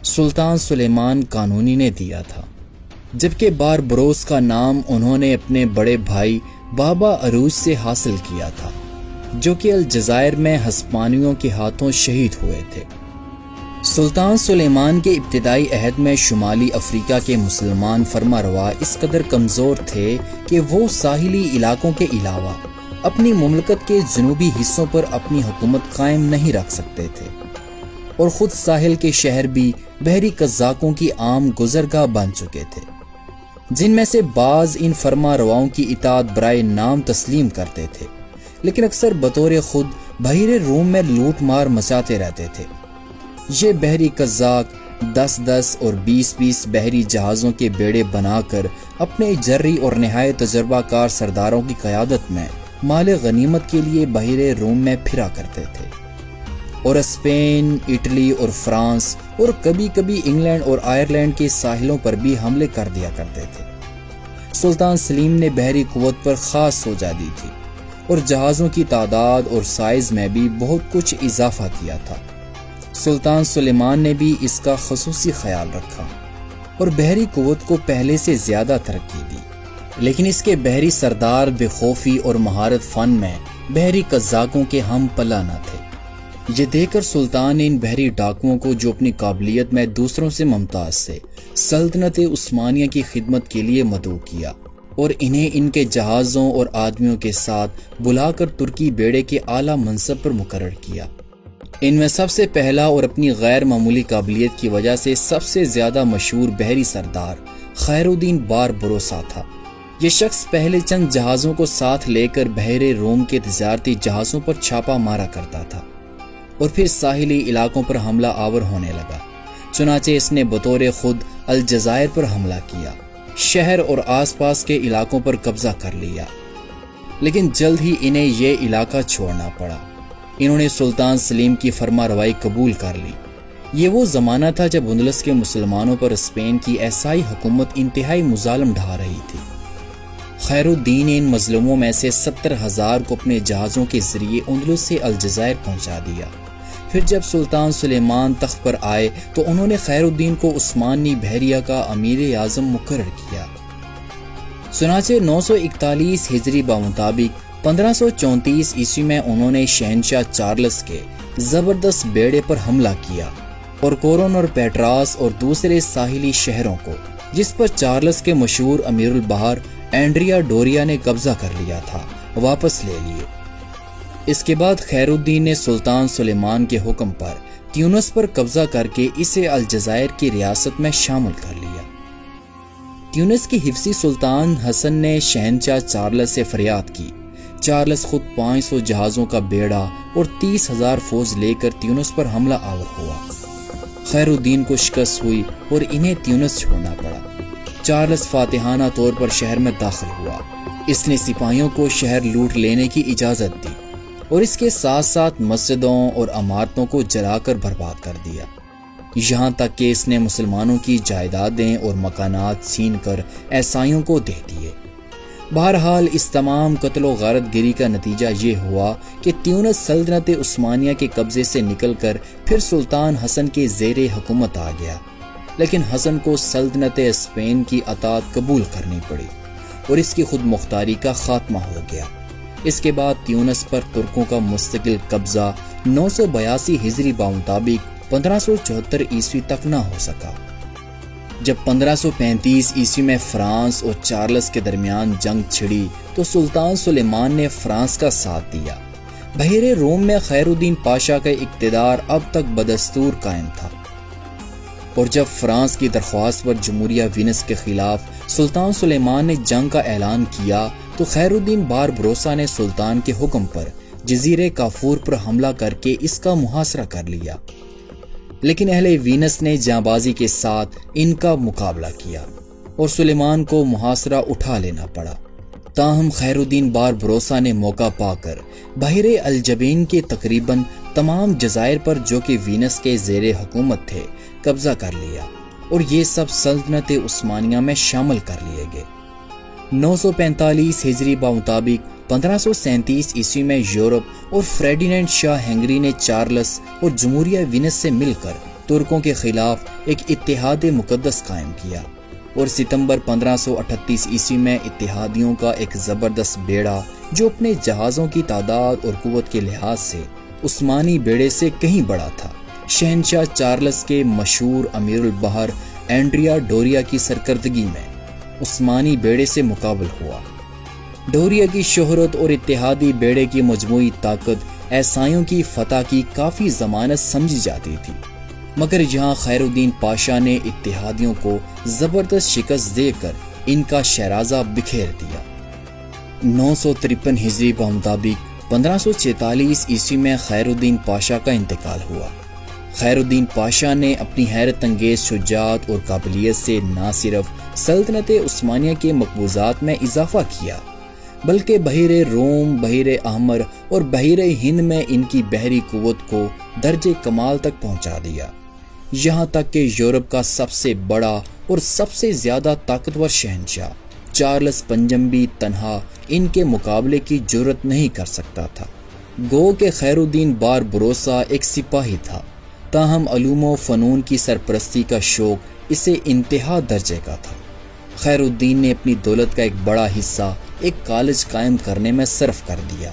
سلطان سلیمان قانونی نے دیا تھا، جبکہ باربروس کا نام انہوں نے اپنے بڑے بھائی بابا عروج سے حاصل کیا تھا، جو کہ الجزائر میں ہسپانویوں کے ہاتھوں شہید ہوئے تھے۔ سلطان سلیمان کے ابتدائی عہد میں شمالی افریقہ کے مسلمان فرمانروا اس قدر کمزور تھے کہ وہ ساحلی علاقوں کے علاوہ اپنی مملکت کے جنوبی حصوں پر اپنی حکومت قائم نہیں رکھ سکتے تھے، اور خود ساحل کے شہر بھی بحری قزاقوں کی عام گزرگاہ بن چکے تھے، جن میں سے بعض ان فرمانرواؤں کی اطاعت برائے نام تسلیم کرتے تھے، لیکن اکثر بطور خود بحیرے روم میں لوٹ مار مچاتے رہتے تھے۔ یہ بحری قزاق 10 اور 20 بحری جہازوں کے بیڑے بنا کر اپنے جرری اور نہایت تجربہ کار سرداروں کی قیادت میں مال غنیمت کے لیے بحیرے روم میں پھرا کرتے تھے، اور اسپین، اٹلی اور فرانس اور کبھی کبھی انگلینڈ اور آئرلینڈ کے ساحلوں پر بھی حملے کر دیا کرتے تھے۔ سلطان سلیم نے بحری قوت پر خاص توجہ دی تھی، اور جہازوں کی تعداد اور سائز میں بھی بہت کچھ اضافہ کیا تھا۔ سلطان سلیمان نے بھی اس کا خصوصی خیال رکھا اور بحری قوت کو پہلے سے زیادہ ترقی دی، لیکن اس کے بحری سردار بے خوفی اور مہارت فن میں بحری قزاقوں کے ہم پلہ نہ تھے۔ یہ دیکھ کر سلطان نے ان بحری ڈاکوؤں کو، جو اپنی قابلیت میں دوسروں سے ممتاز تھے، سلطنت عثمانیہ کی خدمت کے لیے مدعو کیا، اور انہیں ان کے جہازوں اور آدمیوں کے ساتھ بلا کر ترکی بیڑے کے اعلیٰ منصب پر مقرر کیا۔ ان میں سب سے پہلا اور اپنی غیر معمولی قابلیت کی وجہ سے سب سے زیادہ مشہور بحری سردار خیرالدین باربروسا تھا۔ یہ شخص پہلے چند جہازوں کو ساتھ لے کر بحیرے روم کے تجارتی جہازوں پر چھاپا مارا کرتا تھا، اور پھر ساحلی علاقوں پر حملہ آور ہونے لگا۔ چنانچہ اس نے بطور خود الجزائر پر حملہ کیا، شہر اور آس پاس کے علاقوں پر قبضہ کر لیا، لیکن جلد ہی انہیں یہ علاقہ چھوڑنا پڑا۔ انہوں نے سلطان سلیم کی فرمانروائی قبول کر لی۔ یہ وہ زمانہ تھا جب اندلس کے مسلمانوں پر اسپین کی عیسائی حکومت انتہائی مظالم ڈھا رہی تھی۔ خیر الدین نے ان مظلوموں میں سے 70,000 کو اپنے جہازوں کے ذریعے اندلس سے الجزائر پہنچا دیا۔ پھر جب سلطان سلیمان تخت پر آئے تو انہوں نے خیر الدین کو عثمانی بحریہ کا امیر اعظم مقرر کیا۔ چنانچہ 941 ہجری بمطابق 1534 عیسوی میں انہوں نے شہنشاہ چارلس کے زبردست بیڑے پر حملہ کیا، اور کورون اور پیٹراس اور دوسرے ساحلی شہروں کو، جس پر چارلس کے مشہور امیر البحر اینڈریا ڈوریا نے قبضہ کر لیا تھا، واپس لے لیے۔ اس کے بعد خیر الدین نے سلطان سلیمان کے حکم پر تیونس پر قبضہ کر کے اسے الجزائر کی ریاست میں شامل کر لیا۔ تیونس کی حفظی سلطان حسن نے شہنشاہ چارلس سے فریاد کی۔ چارلس خود 500 جہازوں کا بیڑا اور 30,000 فوج لے کر تیونس پر حملہ آور ہوا۔ خیر الدین کو شکست ہوئی اور انہیں تیونس چھوڑنا پڑا۔ چارلس فاتحانہ طور پر شہر میں داخل ہوا۔ اس نے سپاہیوں کو شہر لوٹ لینے کی اجازت دی، اور اس کے ساتھ ساتھ مسجدوں اور عمارتوں کو جلا کر برباد کر دیا، یہاں تک کہ اس نے مسلمانوں کی جائیدادیں اور مکانات چھین کر عیسائیوں کو دے دیے۔ بہرحال اس تمام قتل و غارت گری کا نتیجہ یہ ہوا کہ تیونس سلطنت عثمانیہ کے قبضے سے نکل کر پھر سلطان حسن کے زیر حکومت آ گیا، لیکن حسن کو سلطنت اسپین کی اطاعت قبول کرنی پڑی، اور اس کی خود مختاری کا خاتمہ ہو گیا۔ اس کے بعد تیونس پر ترکوں کا مستقل قبضہ 982 ہجری بمطابق 1574 عیسوی تک نہ ہو سکا۔ جب 1535 عیسوی میں فرانس اور چارلس کے درمیان جنگ چھڑی تو سلطان سلیمان نے فرانس کا ساتھ دیا۔ بحیرے روم میں خیر الدین پاشا کا اقتدار اب تک بدستور قائم تھا، اور جب فرانس کی درخواست پر جمہوریہ وینس کے خلاف سلطان سلیمان نے جنگ کا اعلان کیا تو خیر الدین باربروسا نے سلطان کے حکم پر جزیرے کافور پر حملہ کر کے اس کا محاصرہ کر لیا، لیکن اہل وینس نے جاں بازی کے ساتھ ان کا مقابلہ کیا اور سلیمان کو محاصرہ اٹھا لینا پڑا۔ تاہم خیر الدین باربروسا نے موقع پا کر بحیرے الجبین کے تقریباً تمام جزائر پر، جو کہ وینس کے زیر حکومت تھے، قبضہ کر لیا، اور یہ سب سلطنت عثمانیہ میں شامل کر لیے گئے۔ 945 ہجری بمطابق 1537 عیسوی میں یورپ اور فریڈینینڈ شاہ ہنگری نے چارلس اور جمہوریہ وینس سے مل کر ترکوں کے خلاف ایک اتحاد مقدس قائم کیا اور ستمبر 1538 عیسوی میں اتحادیوں کا ایک زبردست بیڑا جو اپنے جہازوں کی تعداد اور قوت کے لحاظ سے عثمانی بیڑے سے کہیں بڑا تھا، شہنشاہ چارلس کے مشہور امیر البحر اینڈریا ڈوریا کی سرکردگی میں عثمانی بیڑے سے مقابل ہوا۔ ڈوریا کی شہرت اور اتحادی بیڑے کی مجموعی طاقت عیسائیوں کی فتح کی کافی ضمانت سمجھی جاتی تھی، مگر یہاں خیر الدین پاشا نے اتحادیوں کو زبردست شکست دے کر ان کا شیرازہ بکھیر دیا۔ 953 ہجری کے مطابق 1546 عیسوی میں خیر الدین پاشا کا انتقال ہوا۔ خیر الدین پاشا نے اپنی حیرت انگیز شجاعت اور قابلیت سے نہ صرف سلطنت عثمانیہ کے مقبوضات میں اضافہ کیا بلکہ بحیر روم، بحیر احمر اور بحیر ہند میں ان کی بحری قوت کو درجے کمال تک پہنچا دیا، یہاں تک کہ یورپ کا سب سے بڑا اور سب سے زیادہ طاقتور شہنشاہ چارلس پنجم بھی تنہا ان کے مقابلے کی جرت نہیں کر سکتا تھا۔ گو کہ خیر الدین بار بروسا ایک سپاہی تھا، تاہم علوم و فنون کی سرپرستی کا شوق اسے انتہا درجے کا تھا۔ خیر الدین نے اپنی دولت کا ایک بڑا حصہ ایک کالج قائم کرنے میں صرف کر دیا۔